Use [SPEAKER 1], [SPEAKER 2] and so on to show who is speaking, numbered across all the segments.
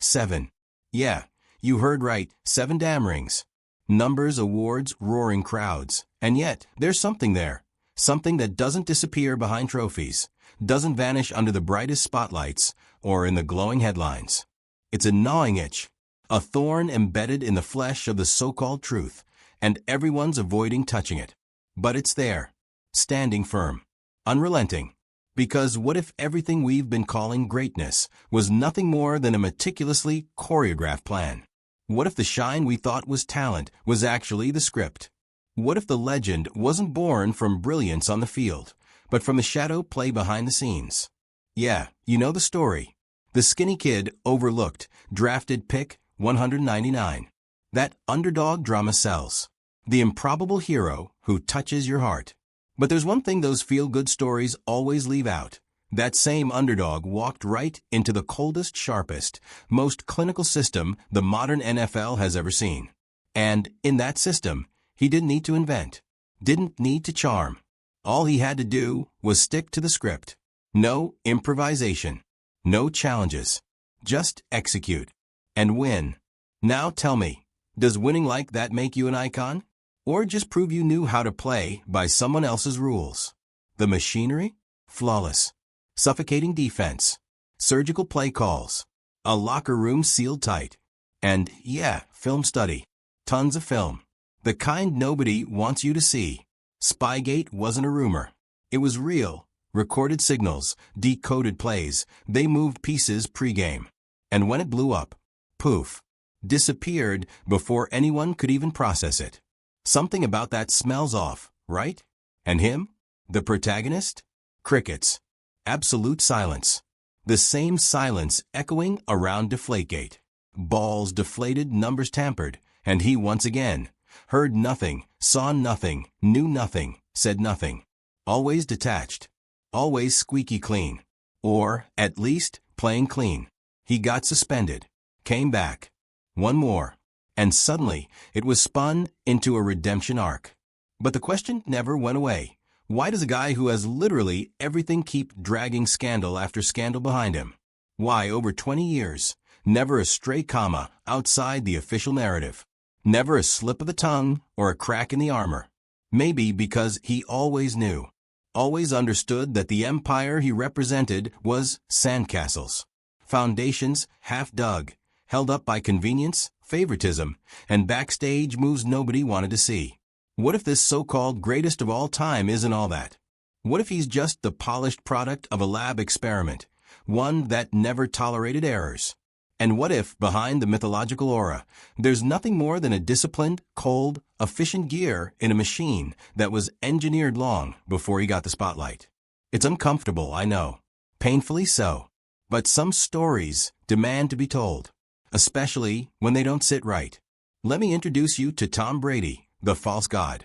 [SPEAKER 1] 7. Yeah, you heard right, 7 damn rings. Numbers, awards, roaring crowds. And yet, there's something there. Something that doesn't disappear behind trophies, doesn't vanish under the brightest spotlights or in the glowing headlines. It's a gnawing itch, a thorn embedded in the flesh of the so-called truth, and everyone's avoiding touching it. But it's there, standing firm, unrelenting. Because what if everything we've been calling greatness was nothing more than a meticulously choreographed plan? What if the shine we thought was talent was actually the script? What if the legend wasn't born from brilliance on the field, but from the shadow play behind the scenes? Yeah, you know the story. The skinny kid overlooked, drafted pick 199. That underdog drama sells. The improbable hero who touches your heart. But there's one thing those feel-good stories always leave out. That same underdog walked right into the coldest, sharpest, most clinical system the modern NFL has ever seen. And in that system, he didn't need to invent, didn't need to charm. All he had to do was stick to the script. No improvisation, no challenges, just execute and win. Now tell me, does winning like that make you an icon? Or just prove you knew how to play by someone else's rules? The machinery? Flawless. Suffocating defense. Surgical play calls. A locker room sealed tight. And, yeah, film study. Tons of film. The kind nobody wants you to see. Spygate wasn't a rumor. It was real. Recorded signals, decoded plays. They moved pieces pregame. And when it blew up, poof, disappeared before anyone could even process it. Something about that smells off, right? And him? The protagonist? Crickets. Absolute silence. The same silence echoing around Deflategate. Balls deflated, numbers tampered, and he once again heard nothing, saw nothing, knew nothing, said nothing. Always detached. Always squeaky clean. Or, at least, playing clean. He got suspended. Came back. One more. And suddenly, it was spun into a redemption arc. But the question never went away. Why does a guy who has literally everything keep dragging scandal after scandal behind him? Why, over 20 years, never a stray comma outside the official narrative? Never a slip of the tongue or a crack in the armor? Maybe because he always knew, always understood that the empire he represented was sandcastles. Foundations half dug, held up by convenience, favoritism, and backstage moves nobody wanted to see. What if this so-called greatest of all time isn't all that? What if he's just the polished product of a lab experiment, one that never tolerated errors? And what if, behind the mythological aura, there's nothing more than a disciplined, cold, efficient gear in a machine that was engineered long before he got the spotlight? It's uncomfortable, I know. Painfully so. But some stories demand to be told, especially when they don't sit right. Let me introduce you to Tom Brady, the false god.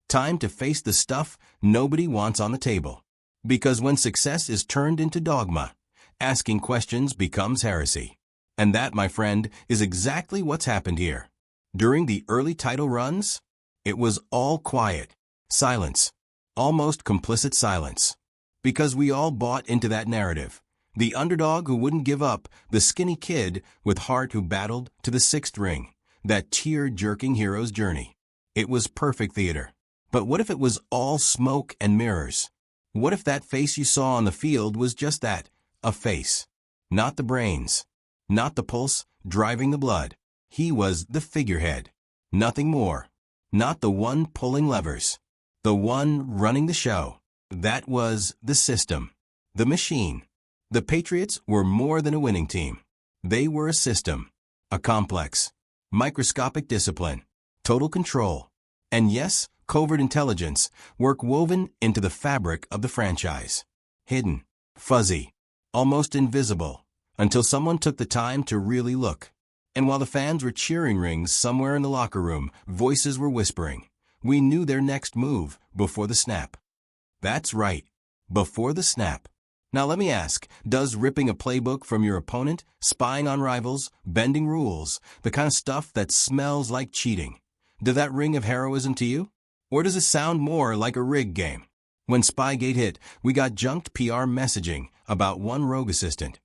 [SPEAKER 1] Time to face the stuff nobody wants on the table. Because when success is turned into dogma, asking questions becomes heresy. And that, my friend, is exactly what's happened here. During the early title runs, it was all quiet, silence, almost complicit silence. Because we all bought into that narrative. The underdog who wouldn't give up, the skinny kid with heart who battled to the 6th ring, that tear-jerking hero's journey. It was perfect theater. But what if it was all smoke and mirrors? What if that face you saw on the field was just that, a face? Not the brains. Not the pulse driving the blood. He was the figurehead. Nothing more. Not the one pulling levers. The one running the show. That was the system. The machine. The Patriots were more than a winning team. They were a system. A complex. Microscopic discipline. Total control. And yes, covert intelligence, work woven into the fabric of the franchise. Hidden. Fuzzy. Almost invisible. Until someone took the time to really look. And while the fans were cheering rings somewhere in the locker room, voices were whispering. We knew their next move before the snap. That's right. Before the snap. Now let me ask, does ripping a playbook from your opponent, spying on rivals, bending rules, the kind of stuff that smells like cheating, does that ring of heroism to you? Or does it sound more like a rigged game? When Spygate hit, we got junked PR messaging about one rogue assistant.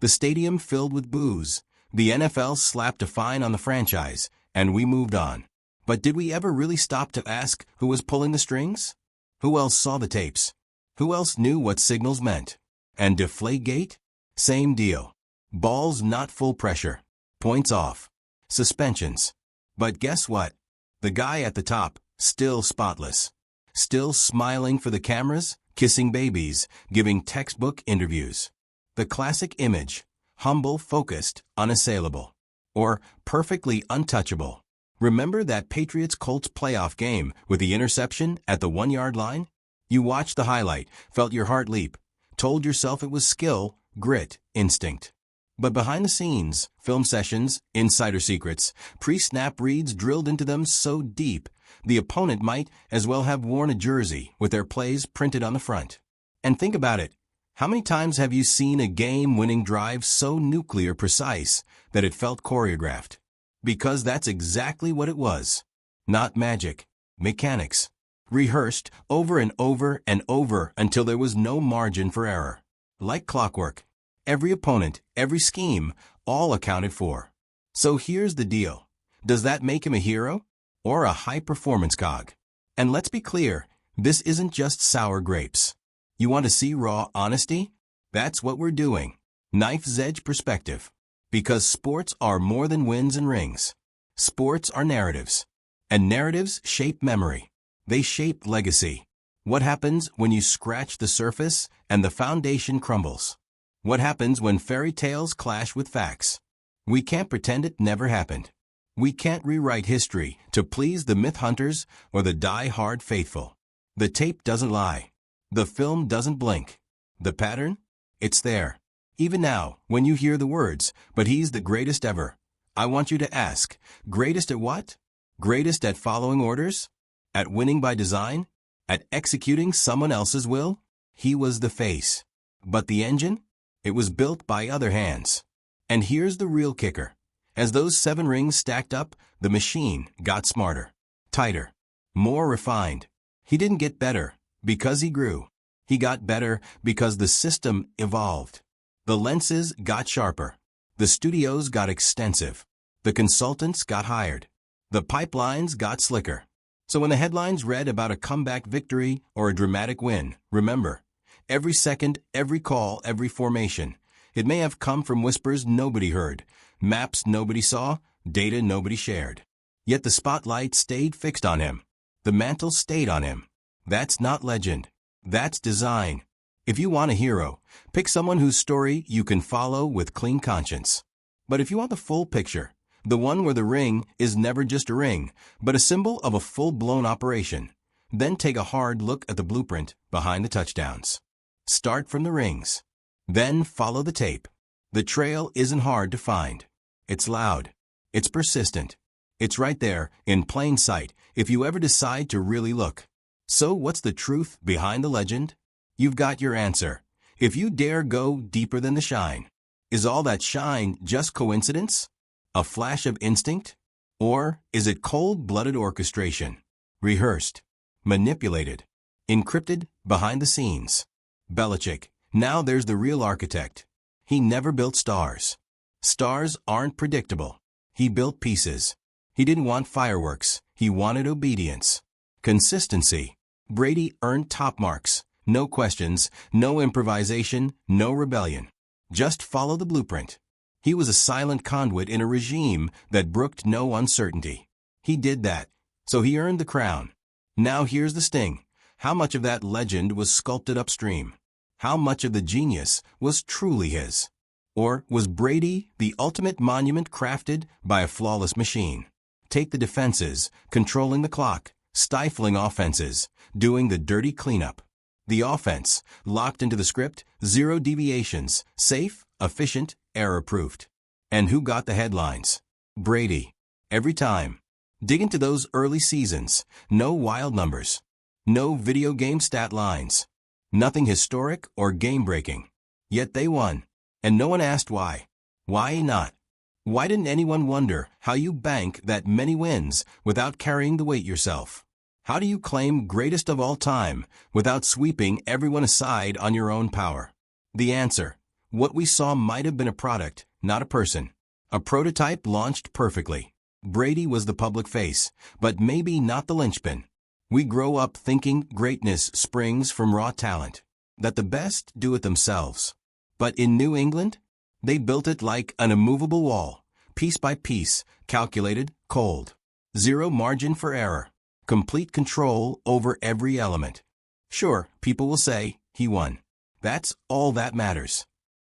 [SPEAKER 1] The stadium filled with boos, The NFL slapped a fine on the franchise, and we moved on. But did we ever really stop to ask who was pulling the strings? Who else saw the tapes? Who else knew what signals meant? And Deflategate? Same deal. Balls not full pressure. Points off. Suspensions. But guess what? The guy at the top, still spotless. Still smiling for the cameras, kissing babies, giving textbook interviews. The classic image. Humble, focused, unassailable. Or perfectly untouchable. Remember that Patriots-Colts playoff game with the interception at the 1-yard line? You watched the highlight, felt your heart leap, told yourself it was skill, grit, instinct. But behind the scenes, film sessions, insider secrets, pre-snap reads drilled into them so deep, the opponent might as well have worn a jersey with their plays printed on the front. And think about it. How many times have you seen a game-winning drive so nuclear precise that it felt choreographed? Because that's exactly what it was. Not magic. Mechanics. Rehearsed over and over and over until there was no margin for error. Like clockwork. Every opponent, every scheme, all accounted for. So here's the deal. Does that make him a hero? Or a high-performance cog? And let's be clear, this isn't just sour grapes. You want to see raw honesty? That's what we're doing. Knife's edge perspective. Because sports are more than wins and rings. Sports are narratives. And narratives shape memory. They shape legacy. What happens when you scratch the surface and the foundation crumbles? What happens when fairy tales clash with facts? We can't pretend it never happened. We can't rewrite history to please the myth hunters or the die-hard faithful. The tape doesn't lie. The film doesn't blink. The pattern? It's there. Even now, when you hear the words, "But he's the greatest ever," I want you to ask, greatest at what? Greatest at following orders? At winning by design? At executing someone else's will? He was the face. But the engine? It was built by other hands. And here's the real kicker. As those 7 rings stacked up, the machine got smarter, tighter, more refined. He didn't get better because he grew. He got better because the system evolved. The lenses got sharper. The studios got extensive. The consultants got hired. The pipelines got slicker. So when the headlines read about a comeback victory or a dramatic win, remember, every second, every call, every formation, it may have come from whispers nobody heard, maps nobody saw, data nobody shared. Yet the spotlight stayed fixed on him. The mantle stayed on him. That's not legend. That's design. If you want a hero, pick someone whose story you can follow with clean conscience. But if you want the full picture, the one where the ring is never just a ring, but a symbol of a full-blown operation, then take a hard look at the blueprint behind the touchdowns. Start from the rings. Then follow the tape. The trail isn't hard to find. It's loud. It's persistent. It's right there, in plain sight, if you ever decide to really look. So what's the truth behind the legend? You've got your answer. If you dare go deeper than the shine. Is all that shine just coincidence? A flash of instinct? Or is it cold-blooded orchestration? Rehearsed, manipulated, encrypted behind the scenes. Belichick, now there's the real architect. He never built stars. Stars aren't predictable. He built pieces. He didn't want fireworks. He wanted obedience. Consistency. Brady earned top marks. No questions, no improvisation, no rebellion. Just follow the blueprint. He was a silent conduit in a regime that brooked no uncertainty. He did that, so he earned the crown. Now here's the sting. How much of that legend was sculpted upstream? How much of the genius was truly his? Or was Brady the ultimate monument crafted by a flawless machine? Take the defenses, controlling the clock, stifling offenses, doing the dirty cleanup. The offense, locked into the script, 0 deviations, safe, efficient, error-proofed. And who got the headlines? Brady. Every time. Dig into those early seasons. No wild numbers. No video game stat lines. Nothing historic or game-breaking. Yet they won. And no one asked why. Why not? Why didn't anyone wonder how you bank that many wins without carrying the weight yourself? How do you claim greatest of all time without sweeping everyone aside on your own power? The answer. What we saw might have been a product, not a person. A prototype launched perfectly. Brady was the public face, but maybe not the linchpin. We grow up thinking greatness springs from raw talent, that the best do it themselves. But in New England, they built it like an immovable wall, piece by piece, calculated, cold. Zero margin for error. Complete control over every element. Sure, people will say, he won. That's all that matters.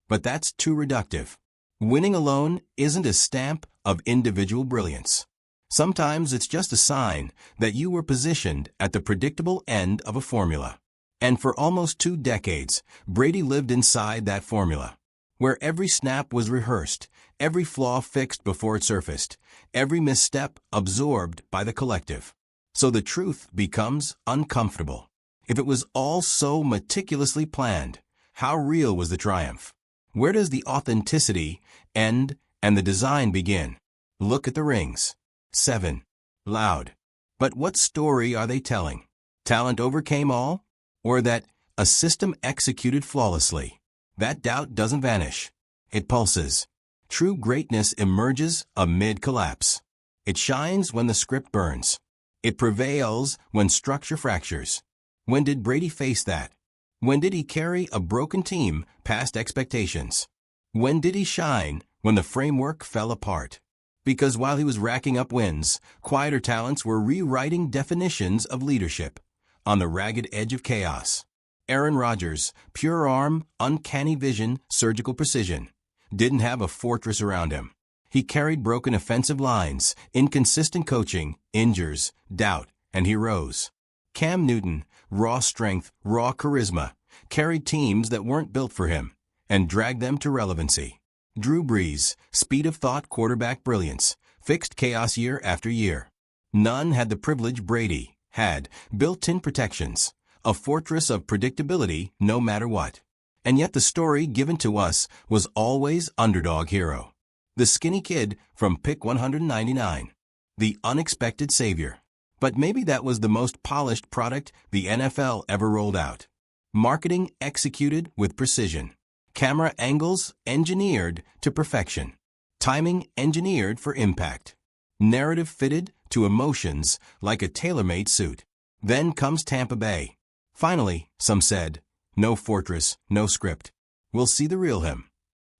[SPEAKER 1] But that's too reductive. Winning alone isn't a stamp of individual brilliance. Sometimes it's just a sign that you were positioned at the predictable end of a formula. And for almost 2 decades, Brady lived inside that formula, where every snap was rehearsed, every flaw fixed before it surfaced, every misstep absorbed by the collective. So the truth becomes uncomfortable. If it was all so meticulously planned, how real was the triumph? Where does the authenticity end and the design begin? Look at the rings. 7. Loud. But what story are they telling? Talent overcame all? Or that a system executed flawlessly? That doubt doesn't vanish. It pulses. True greatness emerges amid collapse. It shines when the script burns. It prevails when structure fractures. When did Brady face that? When did he carry a broken team past expectations? When did he shine when the framework fell apart? Because while he was racking up wins, quieter talents were rewriting definitions of leadership on the ragged edge of chaos. Aaron Rodgers, pure arm, uncanny vision, surgical precision, didn't have a fortress around him. He carried broken offensive lines, inconsistent coaching, injuries, doubt, and he rose. Cam Newton, raw strength, raw charisma, carried teams that weren't built for him and dragged them to relevancy. Drew Brees, speed of thought, quarterback brilliance, fixed chaos year after year. None had the privilege Brady had, built-in protections, a fortress of predictability no matter what. And yet the story given to us was always underdog hero. The skinny kid from pick 199. The unexpected savior. But maybe that was the most polished product the NFL ever rolled out. Marketing executed with precision. Camera angles engineered to perfection. Timing engineered for impact. Narrative fitted to emotions like a tailor-made suit. Then comes Tampa Bay. Finally, some said, no fortress, no script. We'll see the real him.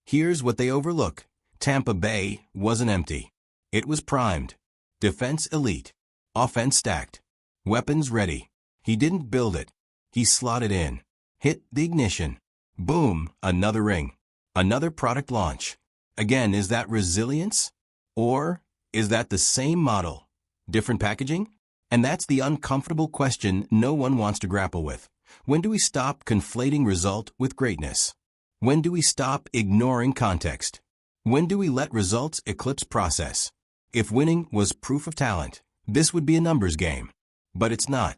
[SPEAKER 1] Here's what they overlook. Tampa Bay wasn't empty. It was primed. Defense elite. Offense stacked. Weapons ready. He didn't build it. He slotted in. Hit the ignition. Boom, another ring. Another product launch. Again, is that resilience? Or is that the same model? Different packaging? And that's the uncomfortable question no one wants to grapple with. When do we stop conflating result with greatness? When do we stop ignoring context? When do we let results eclipse process? If winning was proof of talent, this would be a numbers game. But it's not.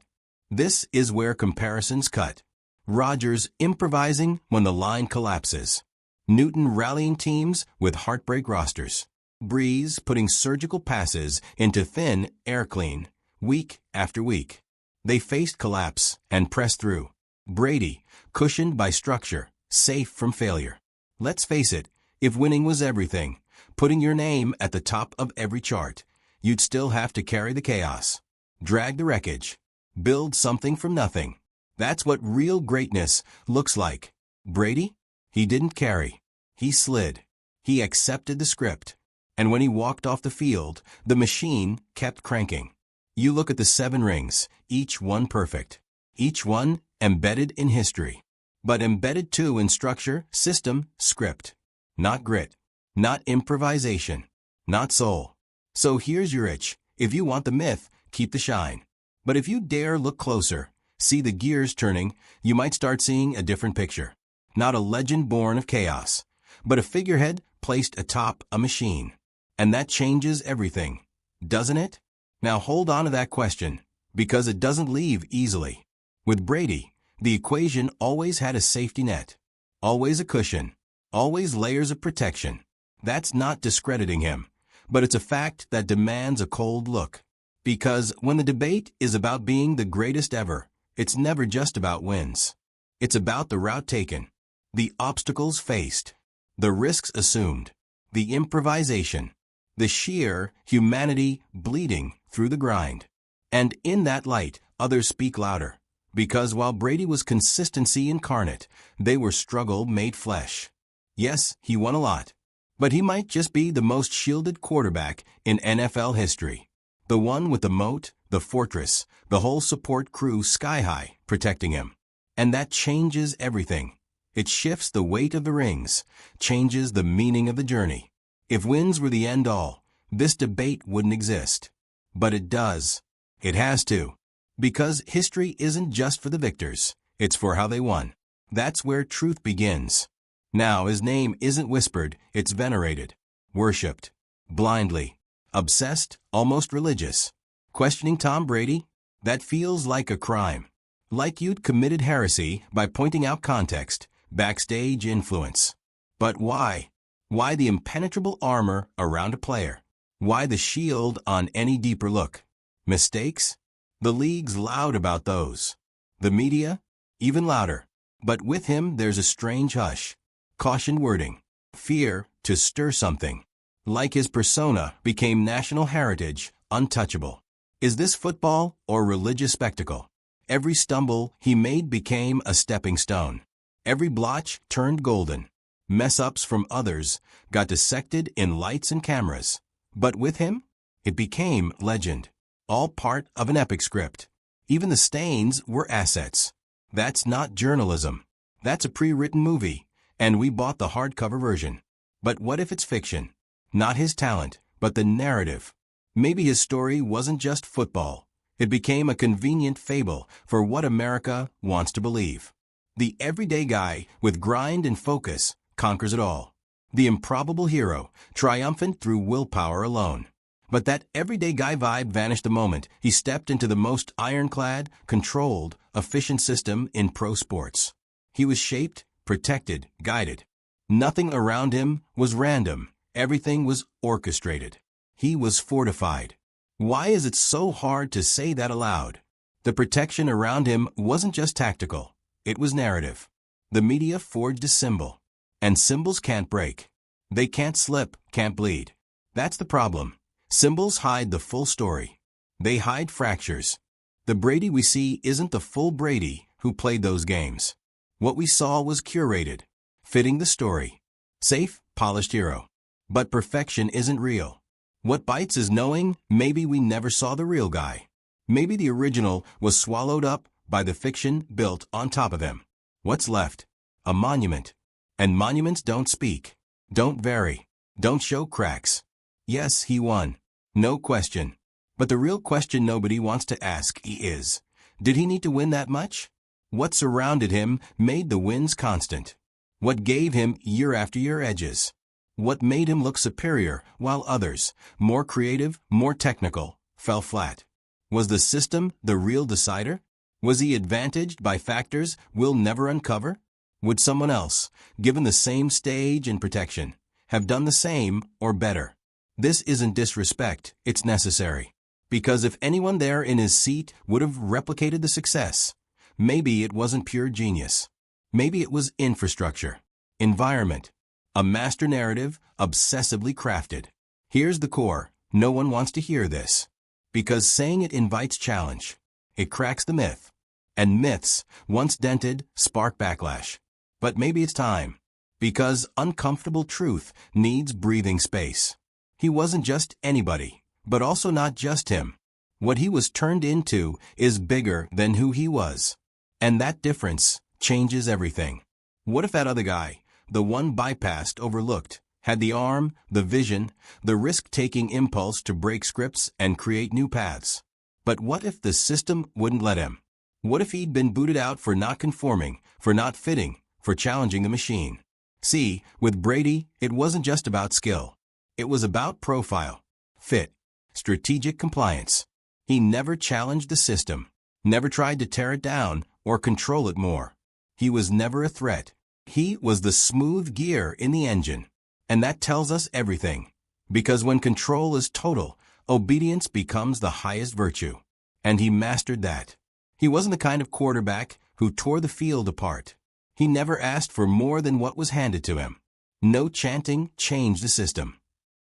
[SPEAKER 1] This is where comparisons cut. Rodgers improvising when the line collapses. Newton rallying teams with heartbreak rosters. Breeze putting surgical passes into thin, air clean, week after week. They faced collapse and pressed through. Brady, cushioned by structure, safe from failure. Let's face it, if winning was everything, putting your name at the top of every chart, you'd still have to carry the chaos. Drag the wreckage. Build something from nothing. That's what real greatness looks like. Brady? He didn't carry. He slid. He accepted the script. And when he walked off the field, the machine kept cranking. You look at the 7 rings, each one perfect. Each one embedded in history. But embedded too in structure, system, script. Not grit. Not improvisation. Not soul. So here's your itch. If you want the myth, keep the shine. But if you dare look closer, see the gears turning, you might start seeing a different picture. Not a legend born of chaos, but a figurehead placed atop a machine. And that changes everything, doesn't it? Now hold on to that question, because it doesn't leave easily. With Brady, the equation always had a safety net. Always a cushion. Always layers of protection. That's not discrediting him, but it's a fact that demands a cold look. Because when the debate is about being the greatest ever, it's never just about wins. It's about the route taken, the obstacles faced, the risks assumed, the improvisation, the sheer humanity bleeding through the grind. And in that light, others speak louder. Because while Brady was consistency incarnate, they were struggle made flesh. Yes, he won a lot. But he might just be the most shielded quarterback in NFL history. The one with the moat, the fortress, the whole support crew sky high protecting him. And that changes everything. It shifts the weight of the rings, changes the meaning of the journey. If wins were the end all, this debate wouldn't exist. But it does. It has to. Because history isn't just for the victors, it's for how they won. That's where truth begins. Now his name isn't whispered, it's venerated, worshipped, blindly, obsessed, almost religious. Questioning Tom Brady? That feels like a crime. Like you'd committed heresy by pointing out context, backstage influence. But why? Why the impenetrable armor around a player? Why the shield on any deeper look? Mistakes? The league's loud about those. The media? Even louder. But with him there's a strange hush. Caution wording. Fear to stir something. Like his persona became national heritage, untouchable. Is this football or religious spectacle? Every stumble he made became a stepping stone. Every blotch turned golden. Mess-ups from others got dissected in lights and cameras. But with him, it became legend. All part of an epic script. Even the stains were assets. That's not journalism. That's a pre-written movie, and we bought the hardcover version. But what if it's fiction? Not his talent, but the narrative. Maybe his story wasn't just football. It became a convenient fable for what America wants to believe. The everyday guy with grind and focus conquers it all. The improbable hero, triumphant through willpower alone. But that everyday guy vibe vanished the moment he stepped into the most ironclad, controlled, efficient system in pro sports. He was shaped, protected, guided. Nothing around him was random. Everything was orchestrated. He was fortified. Why is it so hard to say that aloud? The protection around him wasn't just tactical. It was narrative. The media forged a symbol. And symbols can't break. They can't slip, can't bleed. That's the problem. Symbols hide the full story. They hide fractures. The Brady we see isn't the full Brady who played those games. What we saw was curated, fitting the story. Safe, polished hero. But perfection isn't real. What bites is knowing maybe we never saw the real guy. Maybe the original was swallowed up by the fiction built on top of him. What's left? A monument. And monuments don't speak, don't vary, don't show cracks. Yes, he won. No question. But the real question nobody wants to ask is, did he need to win that much? What surrounded him made the wins constant? What gave him year after year edges? What made him look superior while others, more creative, more technical, fell flat? Was the system the real decider? Was he advantaged by factors we'll never uncover? Would someone else, given the same stage and protection, have done the same or better? This isn't disrespect, it's necessary. Because if anyone there in his seat would have replicated the success, maybe it wasn't pure genius. Maybe it was infrastructure, environment, a master narrative obsessively crafted. Here's the core. No one wants to hear this. Because saying it invites challenge. It cracks the myth. And myths, once dented, spark backlash. But maybe it's time. Because uncomfortable truth needs breathing space. He wasn't just anybody, but also not just him. What he was turned into is bigger than who he was. And that difference changes everything. What if that other guy, the one bypassed, overlooked, had the arm, the vision, the risk-taking impulse to break scripts and create new paths? But what if the system wouldn't let him? What if he'd been booted out for not conforming, for not fitting, for challenging the machine? See, with Brady, it wasn't just about skill. It was about profile, fit, strategic compliance. He never challenged the system, never tried to tear it down or control it more. He was never a threat. He was the smooth gear in the engine. And that tells us everything. Because when control is total, obedience becomes the highest virtue. And he mastered that. He wasn't the kind of quarterback who tore the field apart. He never asked for more than what was handed to him. No chanting changed the system.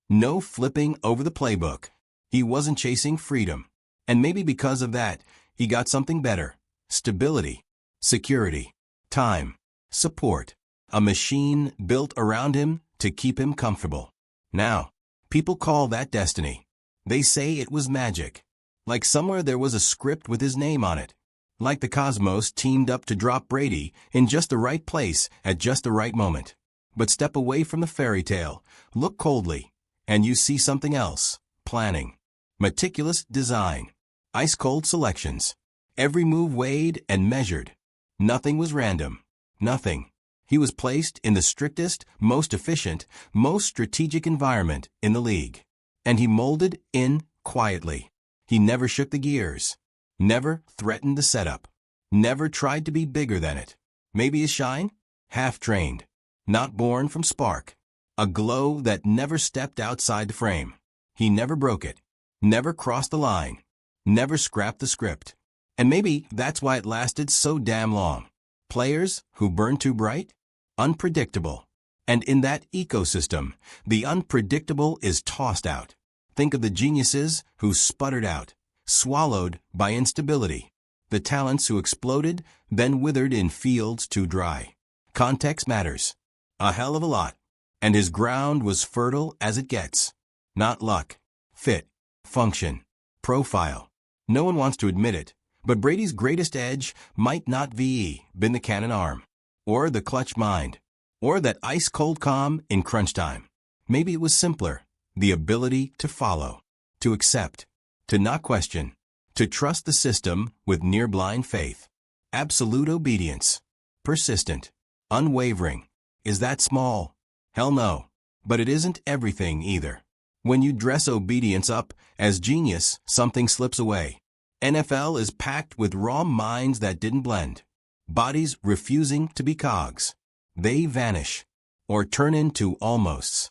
[SPEAKER 1] No flipping over the playbook. He wasn't chasing freedom. And maybe because of that, he got something better. Stability, security, time, support. A machine built around him to keep him comfortable. Now, people call that destiny. They say it was magic. Like somewhere there was a script with his name on it. Like the cosmos teamed up to drop Brady in just the right place at just the right moment. But step away from the fairy tale, look coldly, and you see something else. Planning. Meticulous design. Ice-cold selections. Every move weighed and measured. Nothing was random. Nothing. He was placed in the strictest, most efficient, most strategic environment in the league. And he molded in quietly. He never shook the gears. Never threatened the setup. Never tried to be bigger than it. Maybe his shine? Half-trained. Not born from spark. A glow that never stepped outside the frame. He never broke it. Never crossed the line. Never scrapped the script. And maybe that's why it lasted so damn long. Players who burn too bright? Unpredictable. And in that ecosystem, the unpredictable is tossed out. Think of the geniuses who sputtered out, swallowed by instability. The talents who exploded, then withered in fields too dry. Context matters. A hell of a lot. And his ground was fertile as it gets. Not luck. Fit. Function. Profile. No one wants to admit it, but Brady's greatest edge might not been the cannon arm, or the clutch mind, or that ice-cold calm in crunch time. Maybe it was simpler. The ability to follow, to accept, to not question, to trust the system with near-blind faith. Absolute obedience. Persistent. Unwavering. Is that small? Hell no. But it isn't everything either. When you dress obedience up as genius, something slips away. NFL is packed with raw minds that didn't blend. Bodies refusing to be cogs. They vanish, or turn into almosts.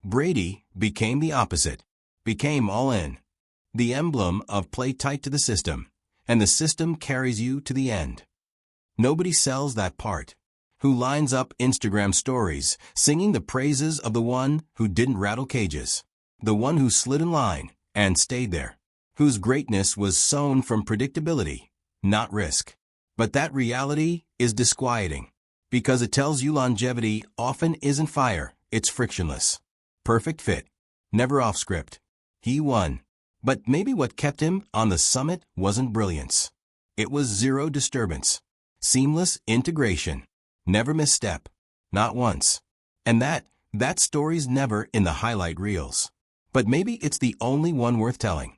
[SPEAKER 1] Brady became the opposite, became all in. The emblem of play tight to the system, and the system carries you to the end. Nobody sells that part. Who lines up Instagram stories singing the praises of the one who didn't rattle cages, the one who slid in line and stayed there, whose greatness was sown from predictability, not risk. But that reality is disquieting, because it tells you longevity often isn't fire, it's frictionless. Perfect fit. Never off script. He won. But maybe what kept him on the summit wasn't brilliance. It was zero disturbance. Seamless integration. Never misstep. Not once. And that story's never in the highlight reels. But maybe it's the only one worth telling.